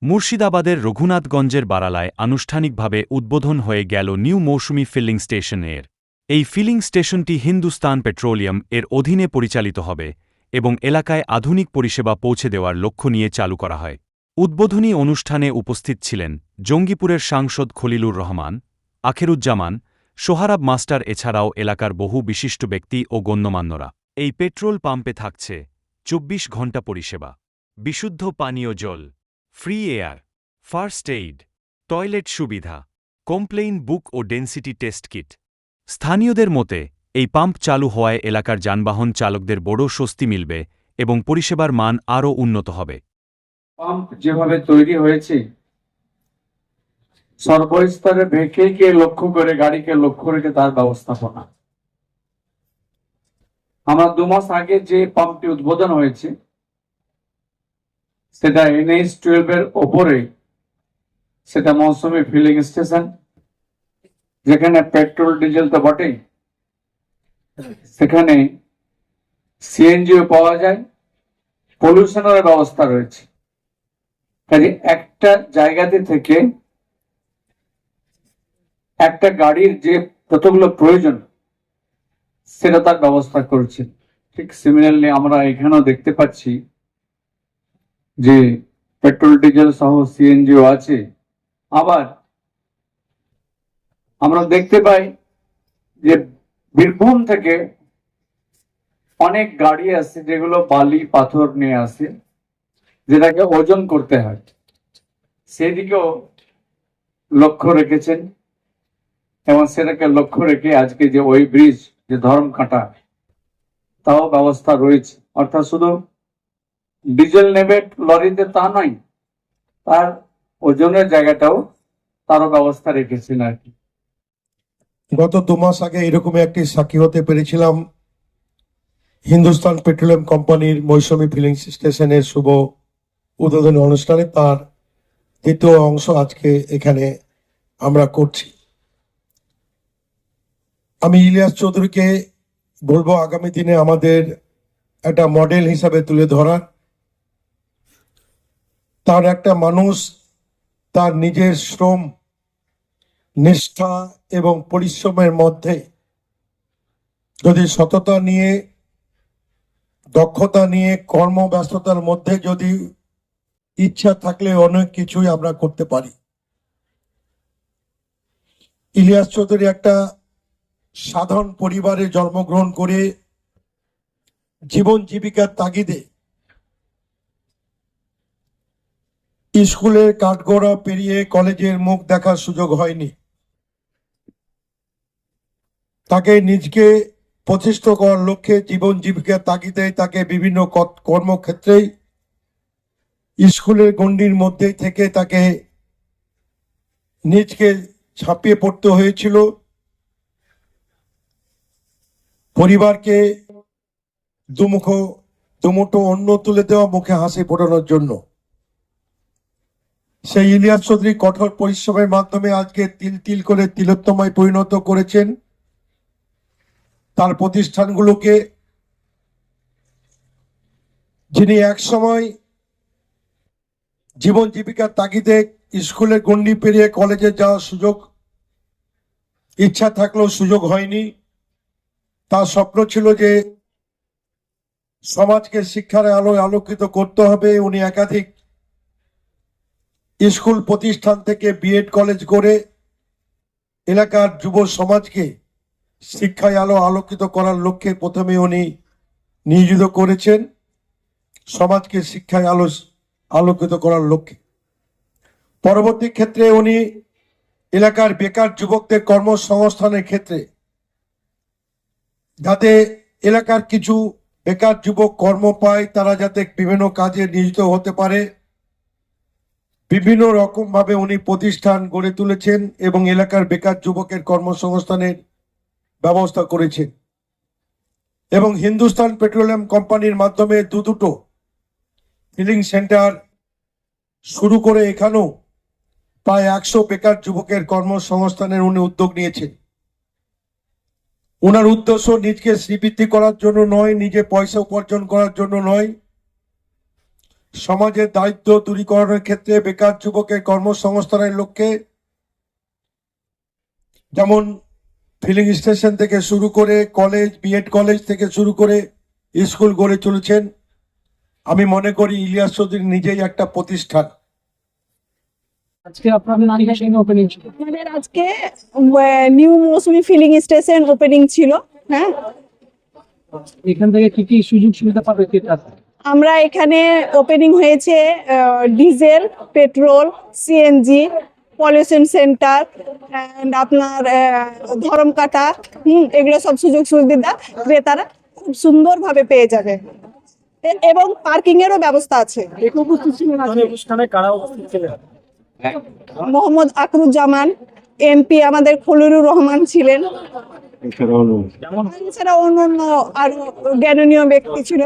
মুর্শিদাবাদের রঘুনাথগঞ্জের বারালায় আনুষ্ঠানিকভাবে উদ্বোধন হয়ে গেল নিউ মৌসুমী ফিলিং স্টেশনের। এই ফিলিং স্টেশনটি হিন্দুস্তান পেট্রোলিয়াম এর অধীনে পরিচালিত হবে এবং এলাকায় আধুনিক পরিষেবা পৌঁছে দেওয়ার লক্ষ্য নিয়ে চালু করা হয়। উদ্বোধনী অনুষ্ঠানে উপস্থিত ছিলেন জঙ্গিপুরের সাংসদ খলিলুর রহমান, আখেরুজ্জামান, সোহারাব মাস্টার এছাড়াও এলাকার বহু বিশিষ্ট ব্যক্তি ও গণ্যমান্যরা। এই পেট্রোল পাম্পে থাকছে ২৪ ঘণ্টা পরিষেবা, বিশুদ্ধ পানীয় জল, free air, first aid, toilet সুবিধা, কমপ্লেইন বুক ও ডেন্সিটি টেস্ট কিট। স্থানীয়দের মতে এই পাম্প চালু হওয়ায় এলাকার যানবাহন চালকদের বড় স্বস্তি মিলবে এবং পরিষেবার মান আরও উন্নত হবে। পাম্প যেভাবে তৈরি হয়েছে, সর্বস্তরে ভেহিকেলকে লক্ষ্য করে, গাড়িকে লক্ষ্য রেখে তার ব্যবস্থাপনা। আমরা 2 মাস আগে যে পাম্পটি উদ্বোধন হয়েছে সেটা NH-12 এর ওপরে, সেটা মৌসুমী ফিলিং স্টেশন, যেখানে পেট্রোল ডিজেল তো বটেই, সেখানে সিএনজিও পাওয়া যায়, পলিউশনের ব্যবস্থা রয়েছে। কাজে একটা জায়গাতে থেকে একটা গাড়ির যে কতগুলো প্রয়োজন সেটা তার ব্যবস্থা করছে। ঠিক সিমিলারলি আমরা এখানেও দেখতে পাচ্ছি যে পেট্রোল ডিজেল সহ সিএনজিও আছে। আবার আমরা দেখতে পাই যে বীরভূম থেকে অনেক গাড়ি আসে যেগুলো বালি পাথর নিয়ে আসে, যেটাকে ওজন করতে হয়, সেদিকেও লক্ষ্য রেখেছেন এবং সেটাকে লক্ষ্য রেখে আজকে যে ওই ব্রিজ, যে ধর্মকাঁটা, তাও ব্যবস্থা রয়েছে। অর্থাৎ শুধু ডিজেল নেবে লরিতে তা নয়, তার ওজনের জায়গাটাও তারও ব্যবস্থা রেখেছেন আর কি। গত 2 মাস আগে এরকমই একটি সাক্ষী হতে পেরেছিলাম হিন্দুস্তান পেট্রোলিয়াম কোম্পানির মৌসুমী ফিলিং স্টেশনের শুভ উদ্বোধনী অনুষ্ঠানে। তার দ্বিতীয় অংশ আজকে এখানে আমরা করছি। আমি ইলিয়াস চৌধুরীকে বলবো আগামী দিনে আমাদের একটা মডেল হিসাবে তুলে ধরা। তার একটা মানুষ তার নিজের শ্রম, নিষ্ঠা এবং পরিশ্রমের মধ্যে যদি সততা নিয়ে, দক্ষতা নিয়ে, কর্মব্যস্ততার মধ্যে যদি ইচ্ছা থাকলে অনেক কিছুই আমরা করতে পারি। ইলিয়াস চৌধুরী একটা সাধারণ পরিবারে জন্মগ্রহণ করে জীবন জীবিকার তাগিদে স্কুলের কাঠগড়া পেরিয়ে কলেজের মুখ দেখার সুযোগ হয়নি। তাকে নিজকে প্রতিষ্ঠিত করার লক্ষ্যে জীবন জীবিকার তাগিদে তাকে বিভিন্ন কর্মক্ষেত্রেই স্কুলের গণ্ডির মধ্যে থেকে তাকে নিজকে ছাপিয়ে পড়তে হয়েছিল। পরিবারকে দুমুঠো অন্ন তুলে দেওয়া, মুখে হাসি ফোটানোর জন্য সেই ইলিয়াস চৌধুরী কঠোর পরিশ্রমের মাধ্যমে আজকে তিল তিল করে তিলোত্তমায় পরিণত করেছেন তার প্রতিষ্ঠানগুলোকে। যিনি একসময় জীবন জীবিকার তাগিদে স্কুলের গণ্ডি পেরিয়ে কলেজে যাওয়ার সুযোগ ইচ্ছা থাকলেও সুযোগ হয়নি। তার স্বপ্ন ছিল যে সমাজকে শিক্ষার আলোয় আলোকিত করতে হবে। উনি একাধিক স্কুল প্রতিষ্ঠান থেকে বিএড কলেজ করে এলাকার যুব সমাজকে শিক্ষায় আলোকিত করার লক্ষ্যে প্রথমে উনি নিয়োজিত করেছেন সমাজকে শিক্ষায় আলোকিত করার লক্ষ্যে। পরবর্তী ক্ষেত্রে উনি এলাকার বেকার যুবকদের কর্মসংস্থানের ক্ষেত্রে, যাতে এলাকার কিছু বেকার যুবক কর্ম পায়, তারা যাতে বিভিন্ন কাজে নিয়োজিত হতে পারে, বিভিন্ন রকম ভাবে উনি প্রতিষ্ঠান গড়ে তুলেছেন এবং এলাকার বেকার যুবকের কর্মসংস্থানের ব্যবস্থা করেছেন। এবং হিন্দুস্তান পেট্রোলিয়াম কোম্পানির মাধ্যমে দুটো ফিলিং সেন্টার শুরু করে এখানেও প্রায় 100 বেকার যুবকের কর্মসংস্থানের উনি উদ্যোগ নিয়েছেন। ওনার উদ্দেশ্য নিজকে শ্রীবৃদ্ধি করার জন্য নয়, নিজে পয়সা উপার্জন করার জন্য নয়, সমাজের দারিদ্র দূরীকরণের ক্ষেত্রে বেকার যুবকের কর্মসংস্থানের লক্ষ্যে যেমন ফিলিং স্টেশন থেকে শুরু করে কলেজ, বিএড কলেজ থেকে শুরু করে স্কুল গড়ে চলেছেন। আমি মনে করি ইলিয়াস চৌধুরী নিজেই একটা প্রতিষ্ঠান। আজকে আপনাদের কি ওপেনিং ছিল? আমাদের আজকে নিউ মৌসুমী ফিলিং স্টেশন ওপেনিং ছিল। হ্যাঁ, এখান থেকে কি কি সুযোগ সুবিধা পাবে ক্রেতারা? আমরা এখানে ওপেনিং হয়েছে diesel, petrol, CNG, pollution centre and আপনার ধরম কাটা, এগুলো সব সুযোগ সুবিধা ক্রেতারা খুব সুন্দরভাবে পেয়ে যাবে এবং পার্কিং এরও ব্যবস্থা আছে। উপস্থিত ছিলেন আজকে অনুষ্ঠানে কারা উপস্থিত ছিলেন? মোহাম্মদ আকরুজ্জামান এমপি, আমাদের খলিলুর রহমান ছিলেন, এছাড়া অন্যান্য আরো জ্ঞানীয় ব্যক্তি ছিল,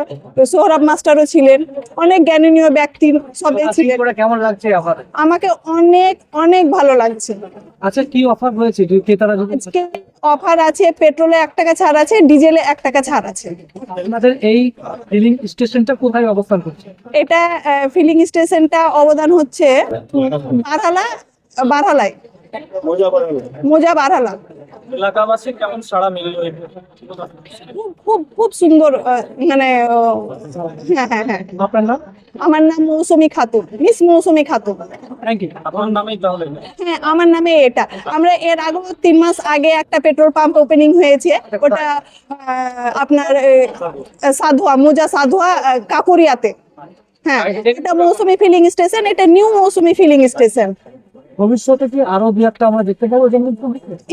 সোহরাব মাস্টারও ছিলেন, অনেক জ্ঞানীয় ব্যক্তি সবাই ছিলেন। কেমন লাগছে অফার? আমাকে অনেক অনেক ভালো লাগছে। আচ্ছা, কি অফার হয়েছে ক্রেতারা? আজকে অফার আছে, পেট্রোলে 1 টাকা ছাড় আছে, ডিজেলে 1 টাকা ছাড় আছে। আপনাদের এই ফিলিং স্টেশনটা কোথায় অবস্থান করছে? এটা ফিলিং স্টেশনটা অবদান হচ্ছে বারহালায়, মোজা বারহালা। এলাকাবাসী কেমন সাড়া মিলল? খুব খুব খুব সুন্দর, মানে হ্যাঁ হ্যাঁ হ্যাঁ। আপনার নাম? আমার নাম Mousumi Khatun, miss Mousumi Khatun. Thank you. আপনার নামেই তাহলে? হ্যাঁ, আমার নামে এটা। আমরা এর আগেও 3 মাস আগে একটা পেট্রোল পাম্প ওপেনিং হয়েছে, ওটা আপনার সাধুয়া, মোজা সাধুয়া কাকুরিয়াতে। হ্যাঁ, এটা মৌসুমী ফিলিং স্টেশন, এটা নিউ মৌসুমী ফিলিং স্টেশন। ভবিষ্যতে কি আরো দুই একটা আমরা দেখতে পাবো?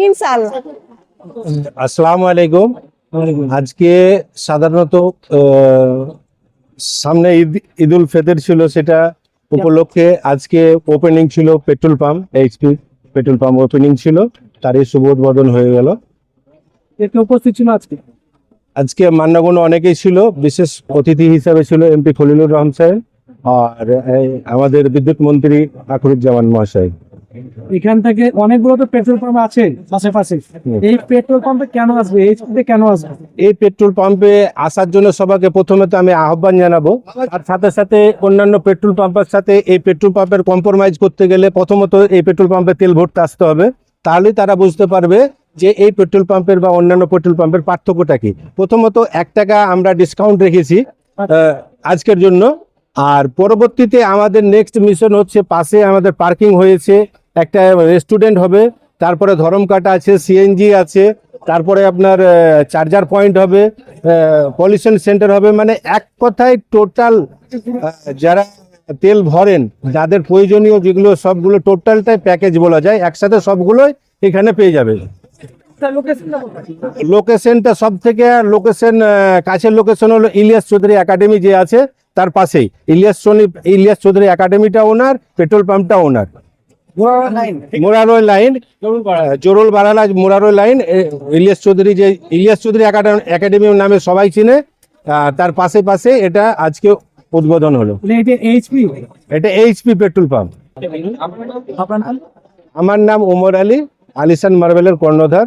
ইনশাআল্লাহ। আসসালামু আলাইকুম। আজকে সাধারণত সামনে ঈদুল ফিতর ছিল, সেটা উপলক্ষে আজকে ওপেনিং ছিল petrol pump, HP petrol pump opening ছিল, তারই শুভ উদ্বোধন হয়ে গেল। এতে উপস্থিত ছিল আজকে মান্যগণ্য অনেকেই ছিল, বিশেষ অতিথি হিসাবে ছিল এমপি খলিলুর রহমান সাহেব আর আমাদের বিদ্যুৎ মন্ত্রী আকরুজ্জামান মহাশয়। এখান থেকে অনেকগুলো তো পেট্রোল পাম্প আছে পাশাপাশি, এই পেট্রোল পাম্পে কেন আসবে, এইচপিতে কেন আসবে? এই পেট্রোল পাম্পে আসার জন্য সবাইকে প্রথমে তো আমি আহ্বান জানাবো, আর সাথে সাথে অন্যান্য পেট্রোল পাম্পের সাথে এই পেট্রোল পাম্পের কম্প্রোমাইজ করতে গেলে প্রথমত এই পেট্রোল পাম্পে তেল ভরতে আসতে হবে, তাহলেই তারা বুঝতে পারবে যে এই পেট্রোল পাম্পের বা অন্যান্য পেট্রোল পাম্পের পার্থক্যটা কি। প্রথমত 1 টাকা আমরা ডিসকাউন্ট রেখেছি আজকের জন্য, আর পরবর্তীতে আমাদের নেক্সট মিশন হচ্ছে পাশে আমাদের পার্কিং হয়েছে, একটা রেস্টুরেন্ট হবে, তারপরে ধরমকাটা আছে, সিএনজি আছে, তারপরে আপনার চার্জার পয়েন্ট হবে, পলিউশন সেন্টার হবে। মানে এক কথায় টোটাল যারা তেল ভরেন, যাদের প্রয়োজনীয় যেগুলো সবগুলো টোটালটাই প্যাকেজ বলা যায়, একসাথে সবগুলোই এখানে পেয়ে যাবে। লোকেশনটা সব থেকে কাছের লোকেশন হলো ইলিয়াস চৌধুরী একাডেমি যে আছে তার পাশেই। ইলিয়াস চৌধুরী একাডেমিটা ওনার, পেট্রোল পাম্পটা ওনার। মোরারোয় লাইন, জোরুল বারালা মোরারোয় লাইন, ইলিয়াস চৌধুরী একাডেমি নামে সবাই চিনে, তার পাশে পাশে এটা আজকে উদ্বোধন হলো। এটা এইচপি পেট্রোল পাম্প। আমার নাম ওমর আলী, আলিশান মার্বেলের কর্ণধার।